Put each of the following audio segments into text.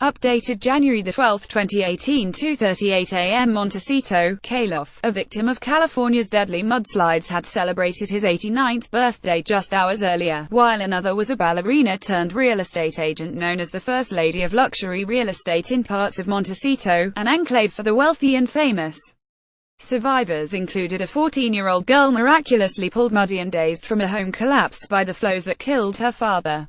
Updated January 12, 2018, 2:38 a.m. Montecito, Calif, a victim of California's deadly mudslides, had celebrated his 89th birthday just hours earlier, while another was a ballerina turned real estate agent known as the First Lady of Luxury Real Estate in parts of Montecito, an enclave for the wealthy and famous. Survivors included a 14-year-old girl miraculously pulled muddy and dazed from a home collapsed by the flows that killed her father.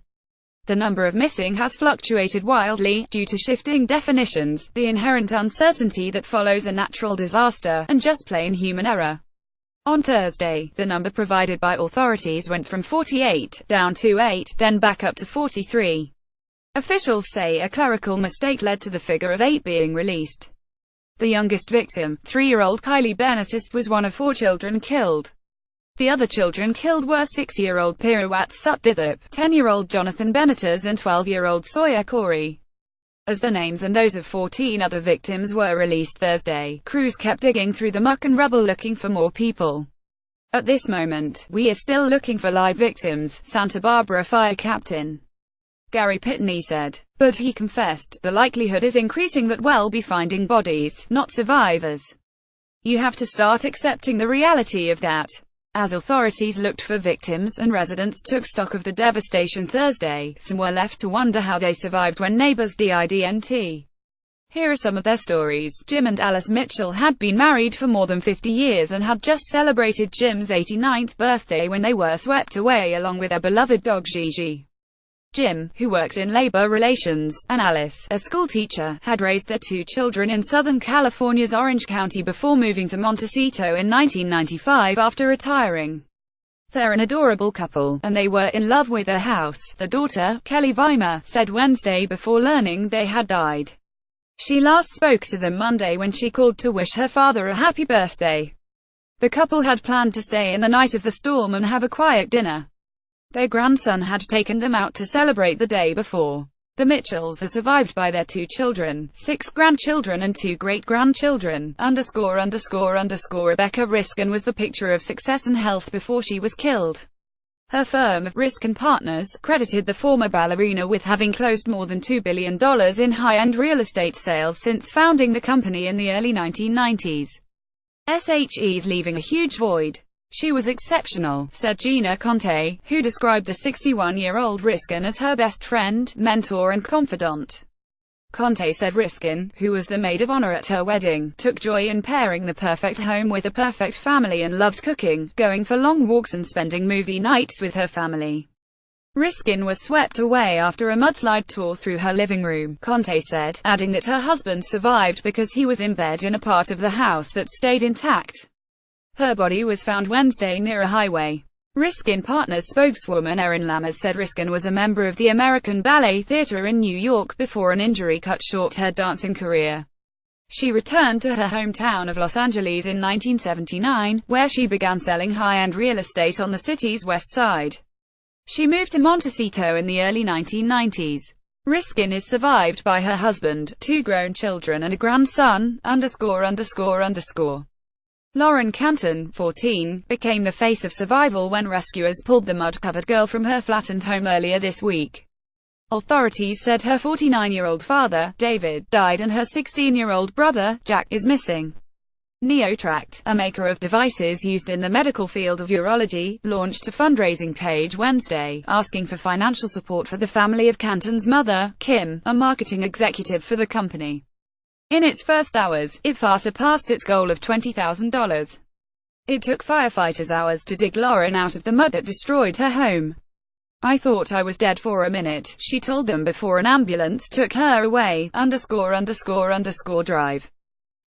The number of missing has fluctuated wildly, due to shifting definitions, the inherent uncertainty that follows a natural disaster, and just plain human error. On Thursday, the number provided by authorities went from 48, down to 8, then back up to 43. Officials say a clerical mistake led to the figure of 8 being released. The youngest victim, 3-year-old Kailly Benitez, was one of 4 children killed. The other children killed were 6-year-old Peerawat Sutthithepn, 10-year-old Jonathan Benitez and 12-year-old Sawyer Corey. As the names and those of 14 other victims were released Thursday, crews kept digging through the muck and rubble looking for more people. At this moment, we are still looking for live victims, Santa Barbara Fire Captain Gary Pitney said. But he confessed, the likelihood is increasing that we'll be finding bodies, not survivors. You have to start accepting the reality of that. As authorities looked for victims and residents took stock of the devastation Thursday, some were left to wonder how they survived when neighbors didn't. Here are some of their stories. Jim and Alice Mitchell had been married for more than 50 years and had just celebrated Jim's 89th birthday when they were swept away along with their beloved dog Gigi. Jim, who worked in labor relations, and Alice, a schoolteacher, had raised their 2 children in Southern California's Orange County before moving to Montecito in 1995 after retiring. They're an adorable couple, and they were in love with their house, the daughter, Kailly Benitez, said Wednesday before learning they had died. She last spoke to them Monday when she called to wish her father a happy birthday. The couple had planned to stay in the night of the storm and have a quiet dinner. Their grandson had taken them out to celebrate the day before. The Mitchells are survived by their 2 children, 6 grandchildren and 2 great-grandchildren, ____. Rebecca Riskin was the picture of success and health before she was killed. Her firm, Riskin Partners, credited the former ballerina with having closed more than $2 billion in high-end real estate sales since founding the company in the early 1990s. SHE's leaving a huge void. She was exceptional, said Gina Conte, who described the 61-year-old Riskin as her best friend, mentor and confidant. Conte said Riskin, who was the maid of honor at her wedding, took joy in pairing the perfect home with a perfect family and loved cooking, going for long walks and spending movie nights with her family. Riskin was swept away after a mudslide tore through her living room, Conte said, adding that her husband survived because he was in bed in a part of the house that stayed intact. Her body was found Wednesday near a highway. Riskin Partners spokeswoman Erin Lammers said Riskin was a member of the American Ballet Theatre in New York before an injury cut short her dancing career. She returned to her hometown of Los Angeles in 1979, where she began selling high-end real estate on the city's west side. She moved to Montecito in the early 1990s. Riskin is survived by her husband, 2 grown children and a grandson, ____. Lauren Canton, 14, became the face of survival when rescuers pulled the mud-covered girl from her flattened home earlier this week. Authorities said her 49-year-old father, David, died and her 16-year-old brother, Jack, is missing. NeoTract, a maker of devices used in the medical field of urology, launched a fundraising page Wednesday, asking for financial support for the family of Canton's mother, Kim, a marketing executive for the company. In its first hours, IFA surpassed its goal of $20,000. It took firefighters hours to dig Lauren out of the mud that destroyed her home. I thought I was dead for a minute, she told them before an ambulance took her away, ____. Drive.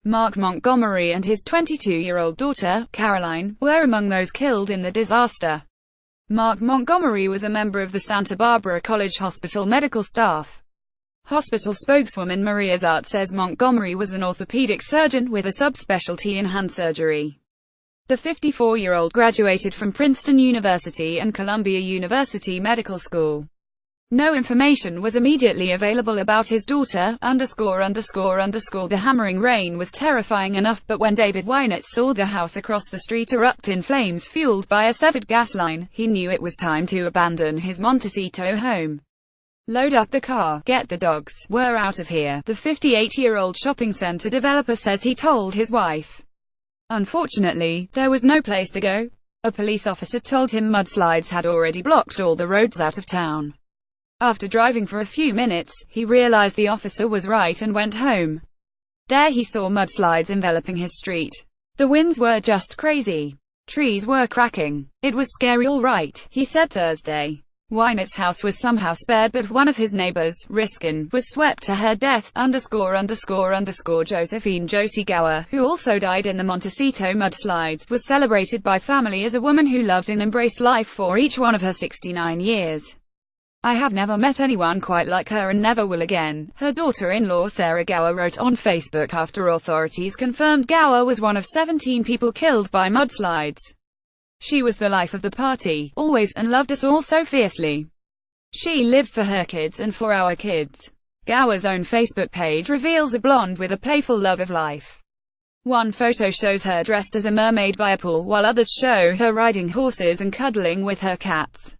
Mark Montgomery and his 22-year-old daughter, Caroline, were among those killed in the disaster. Mark Montgomery was a member of the Santa Barbara College Hospital medical staff. Hospital spokeswoman Maria Zart says Montgomery was an orthopedic surgeon with a subspecialty in hand surgery. The 54-year-old graduated from Princeton University and Columbia University Medical School. No information was immediately available about his daughter, ___. The hammering rain was terrifying enough, but when David Wynett saw the house across the street erupt in flames fueled by a severed gas line, he knew it was time to abandon his Montecito home. Load up the car, get the dogs, we're out of here, the 58-year-old shopping center developer says he told his wife. Unfortunately, there was no place to go. A police officer told him mudslides had already blocked all the roads out of town. After driving for a few minutes, he realized the officer was right and went home. There he saw mudslides enveloping his street. The winds were just crazy. Trees were cracking. It was scary all right, he said Thursday. Wynette's house was somehow spared, but one of his neighbors, Riskin, was swept to her death. Josephine Josie Gower, who also died in the Montecito mudslides, was celebrated by family as a woman who loved and embraced life for each one of her 69 years. I have never met anyone quite like her and never will again, her daughter-in-law Sarah Gower wrote on Facebook after authorities confirmed Gower was one of 17 people killed by mudslides. She was the life of the party, always, and loved us all so fiercely. She lived for her kids and for our kids. Gower's own Facebook page reveals a blonde with a playful love of life. One photo shows her dressed as a mermaid by a pool, while others show her riding horses and cuddling with her cats.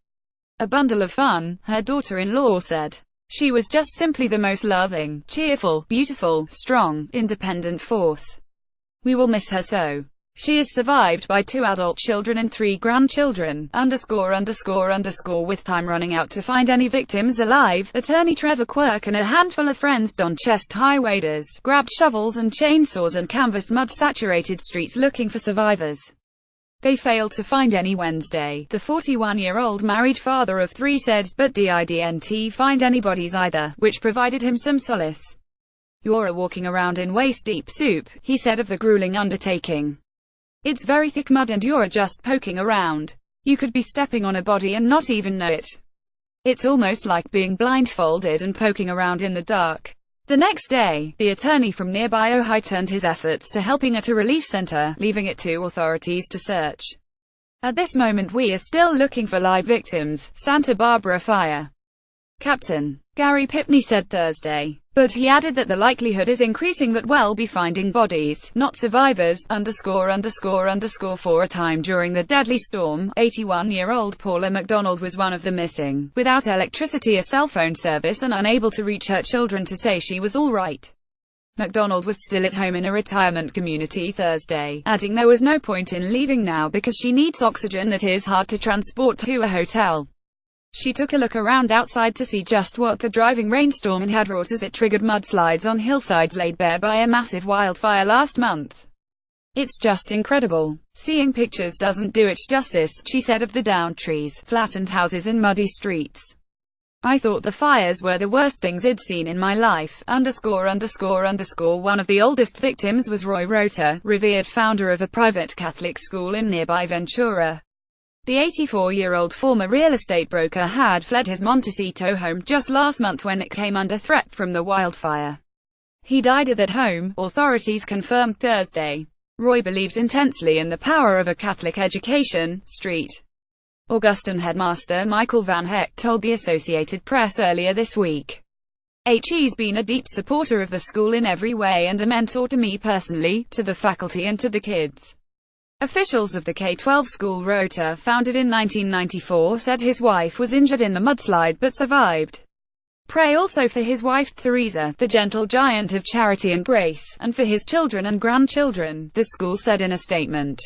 A bundle of fun, her daughter-in-law said. She was just simply the most loving, cheerful, beautiful, strong, independent force. We will miss her so. She is survived by 2 adult children and 3 grandchildren, .. with time running out to find any victims alive. Attorney Trevor Quirk and a handful of friends donned chest-high waders, grabbed shovels and chainsaws and canvassed mud-saturated streets looking for survivors. They failed to find any Wednesday, the 41-year-old married father of 3 said, but didn't find any bodies either, which provided him some solace. You're walking around in waist-deep soup, he said of the grueling undertaking. It's very thick mud and you're just poking around. You could be stepping on a body and not even know it. It's almost like being blindfolded and poking around in the dark. The next day, the attorney from nearby Ojai turned his efforts to helping at a relief center, leaving it to authorities to search. At this moment we are still looking for live victims, Santa Barbara Fire Captain Gary Pitney said Thursday, but he added that the likelihood is increasing that we'll be finding bodies, not survivors, for a time during the deadly storm. 81-year-old Paula McDonald was one of the missing, without electricity, a cell phone service, and unable to reach her children to say she was all right. McDonald was still at home in a retirement community Thursday, adding there was no point in leaving now because she needs oxygen that is hard to transport to a hotel. She took a look around outside to see just what the driving rainstorm had wrought as it triggered mudslides on hillsides laid bare by a massive wildfire last month. It's just incredible. Seeing pictures doesn't do it justice, she said of the downed trees, flattened houses and muddy streets. I thought the fires were the worst things I'd seen in my life. One of the oldest victims was Roy Rota, revered founder of a private Catholic school in nearby Ventura. The 84-year-old former real estate broker had fled his Montecito home just last month when it came under threat from the wildfire. He died at that home, authorities confirmed Thursday. Roy believed intensely in the power of a Catholic education. St. Augustine headmaster Michael Van Heck told the Associated Press earlier this week. He's been a deep supporter of the school in every way and a mentor to me personally, to the faculty and to the kids. Officials of the K-12 school Rota, founded in 1994, said his wife was injured in the mudslide but survived. Pray also for his wife, Teresa, the gentle giant of charity and grace, and for his children and grandchildren, the school said in a statement.